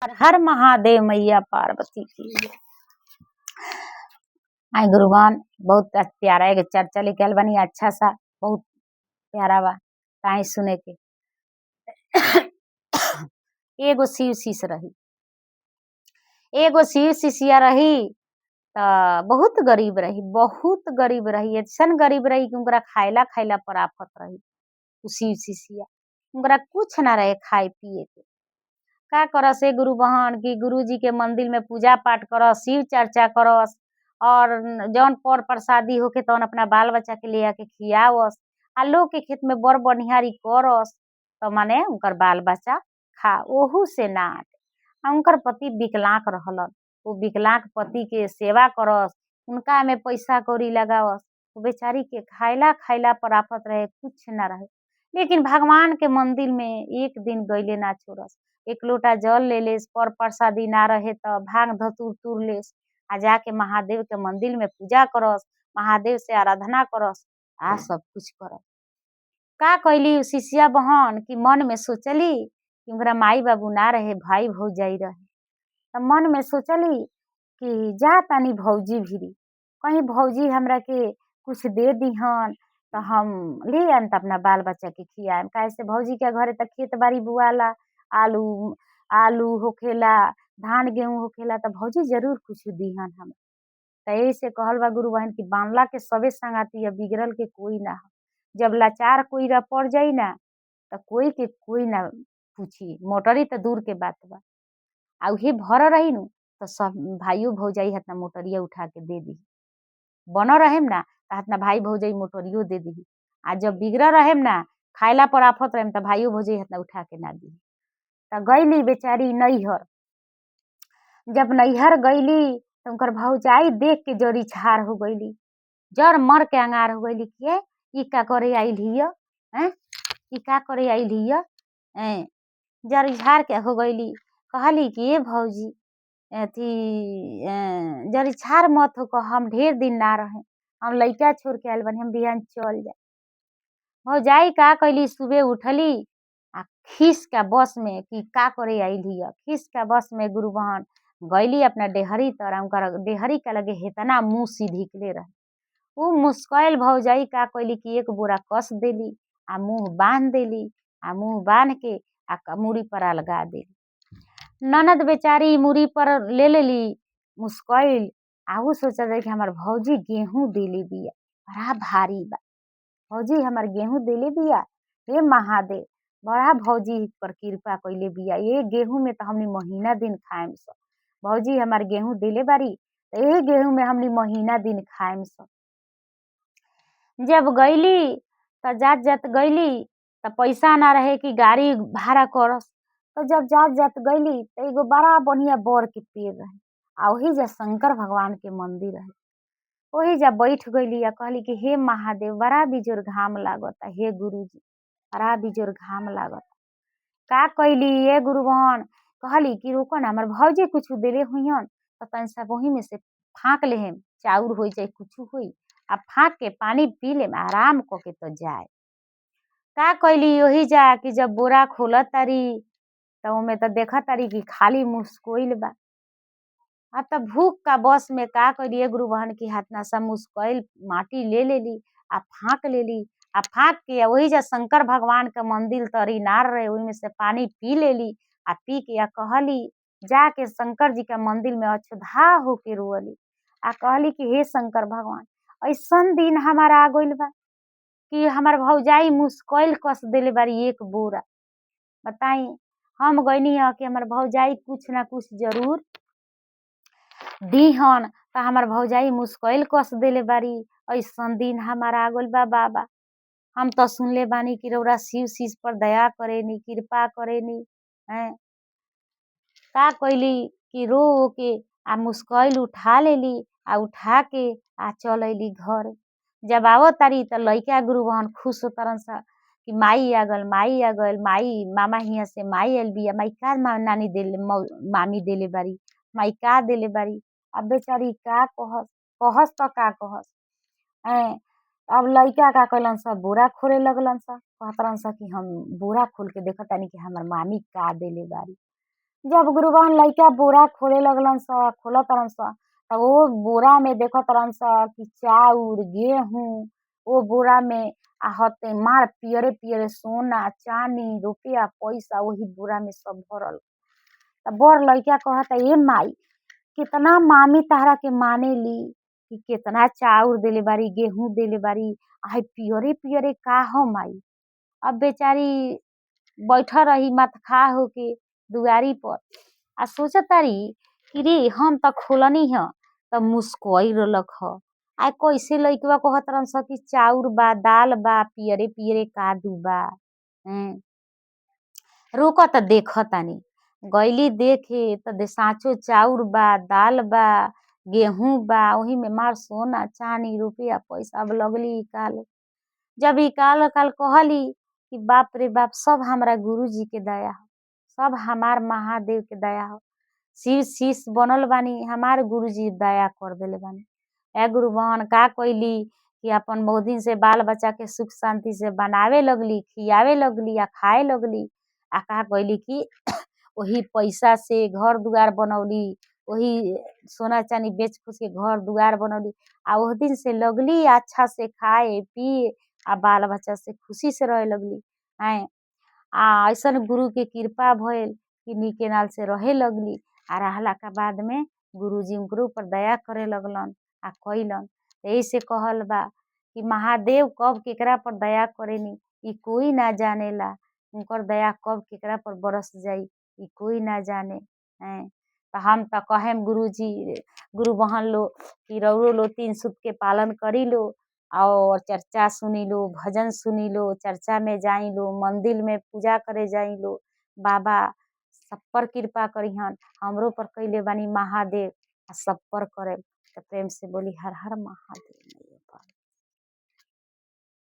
हर हर महादेव मैया पार्वती की। आई गुरुवान बहुत प्यारा एक चर्चा लेके आइल बानी। अच्छा सा बहुत प्यारा बा ताई सुने के। एगो शिव शिष्य रही, एगो शिव शिष्या रही त बहुत गरीब रही, बहुत गरीब रही। ऐसन गरीब रही कि उनकरा खाइला खाइला पर आफत रही। उ शिव शिष्या उनकरा कुछ ना रहे खाए पिए के। का करस ए गुरु बहन की गुरु जी के मंदिर में पूजा पाठ करस, शिव चर्चा करस और जौन पर प्रसादी होके तौन अपना बाल बच्चा के ले आके खियावस। आ लोग के खेत में बड़ बनिहारी करस तो माने उनकर बाल बच्चा खा ओहू से ना आटे। उनकर पति विकलांग रहलन, वो विकलांग पति के सेवा करस, उनका में पैसा कौड़ी लगावस। वो बेचारी के खाइला खाइला पर आफत रहे, कुछ ना रहे। लेकिन भगवान के मंदिर में एक दिन गईले ना छोड़स। एक लोटा जल ले लेस, पर प्रसादी ना रहे तो भांग धतूर तुर लेस आ जाके महादेव के मंदिर में पूजा करस, महादेव से आराधना करस आ सब कुछ करस। का कैली शिष्या बहन की मन में सोचली कि उनकरा माई बाबू ना रहे, भाई भौजाई रहे। तो मन में सोचली कि जा तानी भौजी भिरी, कहीं भौजी हमरा के कुछ दे दीहन तो हम ले आन त अपना बाल बच्चा के खियाएम। काहे से भौजी के घरे त खेत बाड़ी बुआला, आलू आलू होखेला, धान गेहूं होखेला त भौजी जरूर कुछ दीहन हम। त यही से कहल बा गुरु बहन की बांधला के सबे संगाती है, बिगड़ल के कोई ना हो। जब लाचार कोई पड़ जाई ना त कोई के कोई ना पूछी, मोटरी त दूर के बात बा। आ उहे भर रही नु तो सब भाइयों भौजाई हतना मोटरिया उठा के दे दी। बन रहेम ना त हतना भाई भौजाई मोटरियो दे दी। आ जब बिगड़ रहेम ना खाइला पर आफत रहेम त भाइयों भौजाई हतना उठा के ना दी। त गईली बेचारी नैहर। जब नैहर गईली तो उनकर भौजाई देख के जरी छार हो गईली, जर मर के अंगार हो गईली कि ई का करे आइल हिय, ई का करे आइल हिय। जरी झार के हो गईली, कहली कि ए भौजी अथी जरी छार मत हो कह, हम ढेर दिन ना रहे, हम लइका छोड़ के आइल बानी, हम बिहान चल जाए। भौजाई का कैली सुबह उठली आ खीस का बस में कि का करे आइल हिय, खीस का बस में गुरु बहन गईली अपना डेहरी तर। उनकर डेहरी का लगे हेतना मुँह सीधिकले रहे। उ मुस्कैल भौजाई का कैली कि एक बोरा कस देली आ मुँह बांध देली आ मुँह बांध के आ मूड़ी पर अलगा देली। ननद बेचारी मूड़ी पर ले लेली मुस्कैल आ उ सोचत कि हमार भौजी गेहूं देले बिया, बड़ा भारी बा भौजी हमार गेहूं देले बिया। हे महादेव बड़ा भौजी पर कृपा कैले बिया, ये गेहूं में तो हमनी महीना दिन खाएम सब। भौजी हमार गेहूं देले बारी तो यही गेहूं में हमनी महीना दिन खाएम सब। जब गईली तो जात जात गईली तो पैसा ना रहे कि गाड़ी भाड़ा करस। तो जब जात जात गईली तो एगो बड़ा बढ़िया बर के पेड़ रहे आ वही जा शंकर भगवान के मंदिर रहे। वही जा बैठ गईली आ कहली कि हे महादेव बड़ा बिजोर घाम लागता, हे गुरुजी बड़ा बिजोर घाम लागता। का कैली ए गुरु बहन कहली कि रुको ना, हमार भौजी कुछ देले हुईहन तो तन सा वही में से फाँक लेहेम, चाउर होई चाहे कुछ होई आ फाँक के पानी पी लेम, आराम क के तो जाए। का कैली वही जा कि जब बोरा खोलत तारी तो ओमे तो देखत तारी कि खाली मुस्कोइल बा। अब तो भूख का बस में का कैली गुरु बहन की हाथना सा मुस्कैल माटी ले लेली आ फाँक लेली आ फाँक के वही जा शंकर भगवान के मंदिर तरी नार रहे ओही में से पानी पी लेली आ पी के कहली जाके शंकर जी के मंदिर में अछोधा होके रोअली आ कहली कि हे शंकर भगवान ऐसन दिन हमारा आ गइल बा कि हमार भौजाई मुस्कैल कस देले बारी एक बोरा। बताई हम गईनी है कि हमार भौजाई कुछ ना कुछ जरूर दीहन तो हमार भौजाई मुस्कैल कस देले बारी। ऐसन दिन हमारा आ गइल बा बाबा। हम तो सुनले बानी कि रउरा शिव शिष पर दया करेनी, कृपा करेनी। का कैली कि रो के आ मुस्कैल उठा लेली आ उठा के आ चल अइली घर। जब आवत तारी त लइका गुरु बहन खुश हो तरन सा कि माई आ गल, माई आ गल, माई मामा हियां से माई आइल बिया, माई का नानी देले मामी देले बारी, माई का देले बारी। अब बेचारी का कहस, कहस तो का कहस। अब लइका का कैलन सा बोरा खोले लगलन सा, कहतरन सा कि हम बोरा खोल के देखतानी कि हमार मामी का देले बारी। जब गुरुबान लइका बोरा खोले लगलन स खोलत तरन स त वो बोरा में देखत तरन स कि चाउर, गेहूं वो बोरा में हते मार पियरे पियरे सोना, चांदी, रुपया, पैसा वही बोरा में सब भरल। त बड़ लइका कहता ए माई कितना मामी तहरा के मानेली कि केतना चाउर देले बारी, गेहूं देले बारी, आ पियरे पियरे का हो माई। अब बेचारी बैठल रही मथखा होके दुआरी पर आ सोचत तारी कि रे हम त खोलनी ह त मुस्कुआई रहलक ह। आ कैसे लइकवा कहत रहन स कि चाउर बा, दाल बा, पियरे पियरे कादू बा। रुक त देखतानी। गइली देखे त साँचो चाउर बा, दाल बा, गेहूं बा, ओही में मार सोना, चांदी, रुपया, पैसा। अब लगली इकाले। जब इकाल कहली कि बाप रे बाप सब हमरा गुरुजी के दया हो, सब हमार महादेव के दया हो, शिव शीश बनल बानी, हमार गुरुजी दया कर देले बानी। ए गुरु बहन का कइली कि अपन बहुत दिन से बाल बच्चा के सुख शांति से बनावे लगली, खियावे लगली आ खाए लगली। आ का कइली कि वही पैसा से घर दुआर बनौली, वही सोना चांदी बेच खुच के घर दुआर बनौली। आ ओह दिन से लगली अच्छा से खाए पिए आ बाल बच्चा से खुशी से रहे लगली। हैं आ ऐसन गुरु के कृपा भइल कि निके नाल से रहे लगली। आ रहला के बाद में गुरुजी उनकरो ऊपर दया करे लगलन आ कइलन। यही से कहल बा कि महादेव कब केकरा पर दया करेनी ई कोई ना जानेला। उनकर दया कब केकरा पर बरस जाई ई कोई ना जाने। हैं तो हम तो कहेम गुरुजी गुरु बहन लो कि रउरो लो 3 सूत के पालन करी लो और चर्चा सुनी लो, भजन सुनी लो, चर्चा में जाई लो, मंदिर में पूजा करे जाई लो। बाबा सब पर कृपा करिहन, हमरो पर कइले बानी महादेव आ सब पर करे। तो प्रेम से बोली हर हर महादेव।